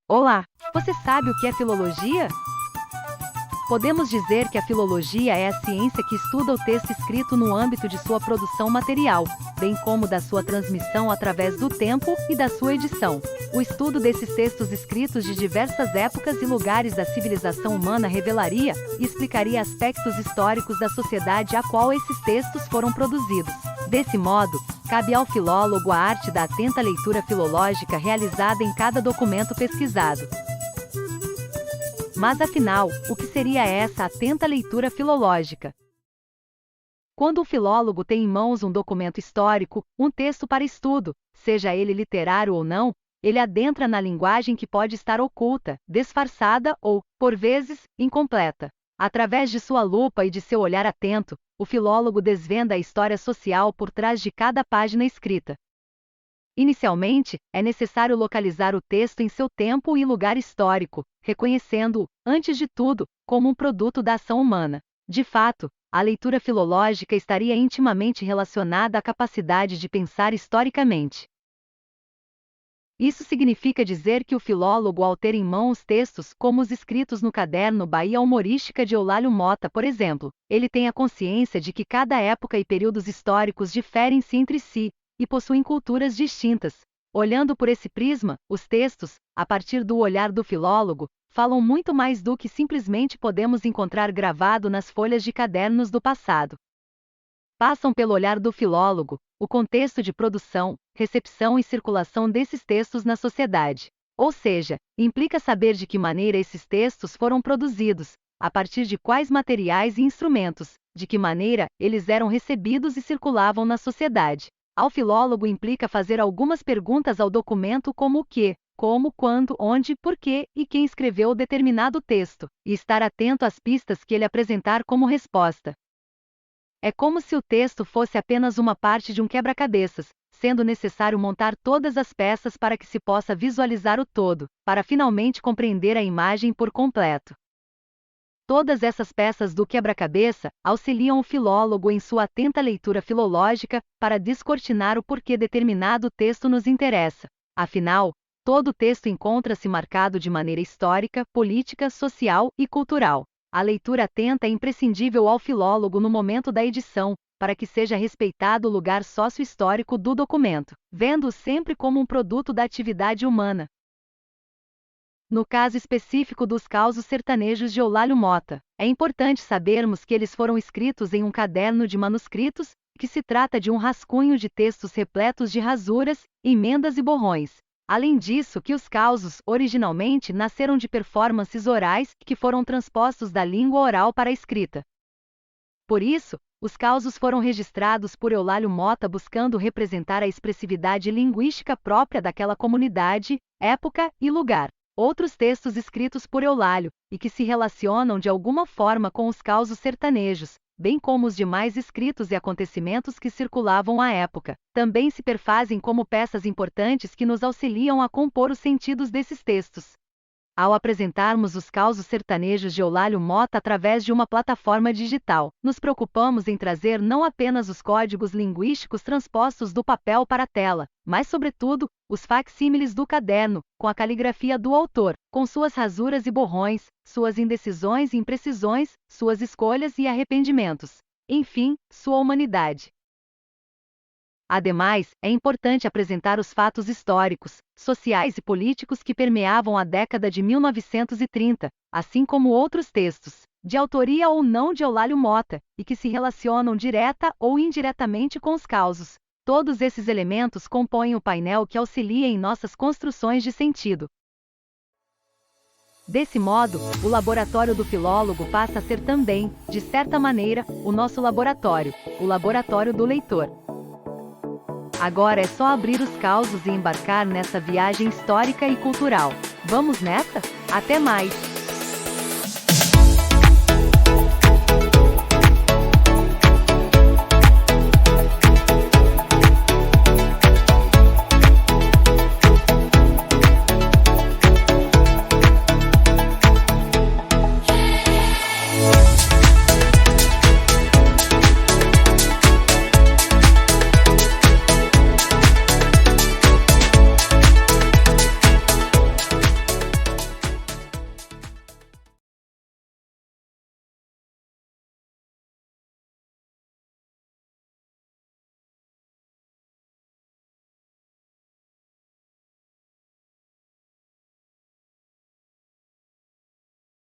Olá, você sabe o que é filologia? Podemos dizer que a filologia é a ciência que estuda o texto escrito no âmbito de sua produção material, bem como da sua transmissão através do tempo e da sua edição. O estudo desses textos escritos de diversas épocas e lugares da civilização humana revelaria e explicaria aspectos históricos da sociedade a qual esses textos foram produzidos. Desse modo, cabe ao filólogo a arte da atenta leitura filológica realizada em cada documento pesquisado. Mas afinal, o que seria essa atenta leitura filológica? Quando o filólogo tem em mãos um documento histórico, um texto para estudo, seja ele literário ou não, ele adentra na linguagem que pode estar oculta, disfarçada ou, por vezes, incompleta. Através de sua lupa e de seu olhar atento, o filólogo desvenda a história social por trás de cada página escrita. Inicialmente, é necessário localizar o texto em seu tempo e lugar histórico, reconhecendo-o, antes de tudo, como um produto da ação humana. De fato, a leitura filológica estaria intimamente relacionada à capacidade de pensar historicamente. Isso significa dizer que o filólogo, ao ter em mãos textos como os escritos no caderno Bahia Humorística de Eulálio Mota, por exemplo, ele tem a consciência de que cada época e períodos históricos diferem-se entre si, e possuem culturas distintas. Olhando por esse prisma, os textos, a partir do olhar do filólogo, falam muito mais do que simplesmente podemos encontrar gravado nas folhas de cadernos do passado. Passam pelo olhar do filólogo, o contexto de produção, recepção e circulação desses textos na sociedade. Ou seja, implica saber de que maneira esses textos foram produzidos, a partir de quais materiais e instrumentos, de que maneira eles eram recebidos e circulavam na sociedade. Ao filólogo implica fazer algumas perguntas ao documento como o que, como, quando, onde, por quê e quem escreveu determinado texto, e estar atento às pistas que ele apresentar como resposta. É como se o texto fosse apenas uma parte de um quebra-cabeças, sendo necessário montar todas as peças para que se possa visualizar o todo, para finalmente compreender a imagem por completo. Todas essas peças do quebra-cabeça auxiliam o filólogo em sua atenta leitura filológica para descortinar o porquê determinado texto nos interessa. Afinal, todo texto encontra-se marcado de maneira histórica, política, social e cultural. A leitura atenta é imprescindível ao filólogo no momento da edição, para que seja respeitado o lugar sócio-histórico do documento, vendo-o sempre como um produto da atividade humana. No caso específico dos causos sertanejos de Eulálio Mota, é importante sabermos que eles foram escritos em um caderno de manuscritos, que se trata de um rascunho de textos repletos de rasuras, emendas e borrões. Além disso, que os causos, originalmente, nasceram de performances orais, que foram transpostos da língua oral para a escrita. Por isso, os causos foram registrados por Eulálio Mota buscando representar a expressividade linguística própria daquela comunidade, época e lugar. Outros textos escritos por Eulálio, e que se relacionam de alguma forma com os causos sertanejos, bem como os demais escritos e acontecimentos que circulavam à época, também se perfazem como peças importantes que nos auxiliam a compor os sentidos desses textos. Ao apresentarmos os causos sertanejos de Eulálio Mota através de uma plataforma digital, nos preocupamos em trazer não apenas os códigos linguísticos transpostos do papel para a tela, mas, sobretudo, os facsímiles do caderno, com a caligrafia do autor, com suas rasuras e borrões, suas indecisões e imprecisões, suas escolhas e arrependimentos. Enfim, sua humanidade. Ademais, é importante apresentar os fatos históricos, sociais e políticos que permeavam a década de 1930, assim como outros textos, de autoria ou não de Eulálio Mota, e que se relacionam direta ou indiretamente com os causos. Todos esses elementos compõem o painel que auxilia em nossas construções de sentido. Desse modo, o laboratório do filólogo passa a ser também, de certa maneira, o nosso laboratório, o laboratório do leitor. Agora é só abrir os causos e embarcar nessa viagem histórica e cultural. Vamos nessa? Até mais!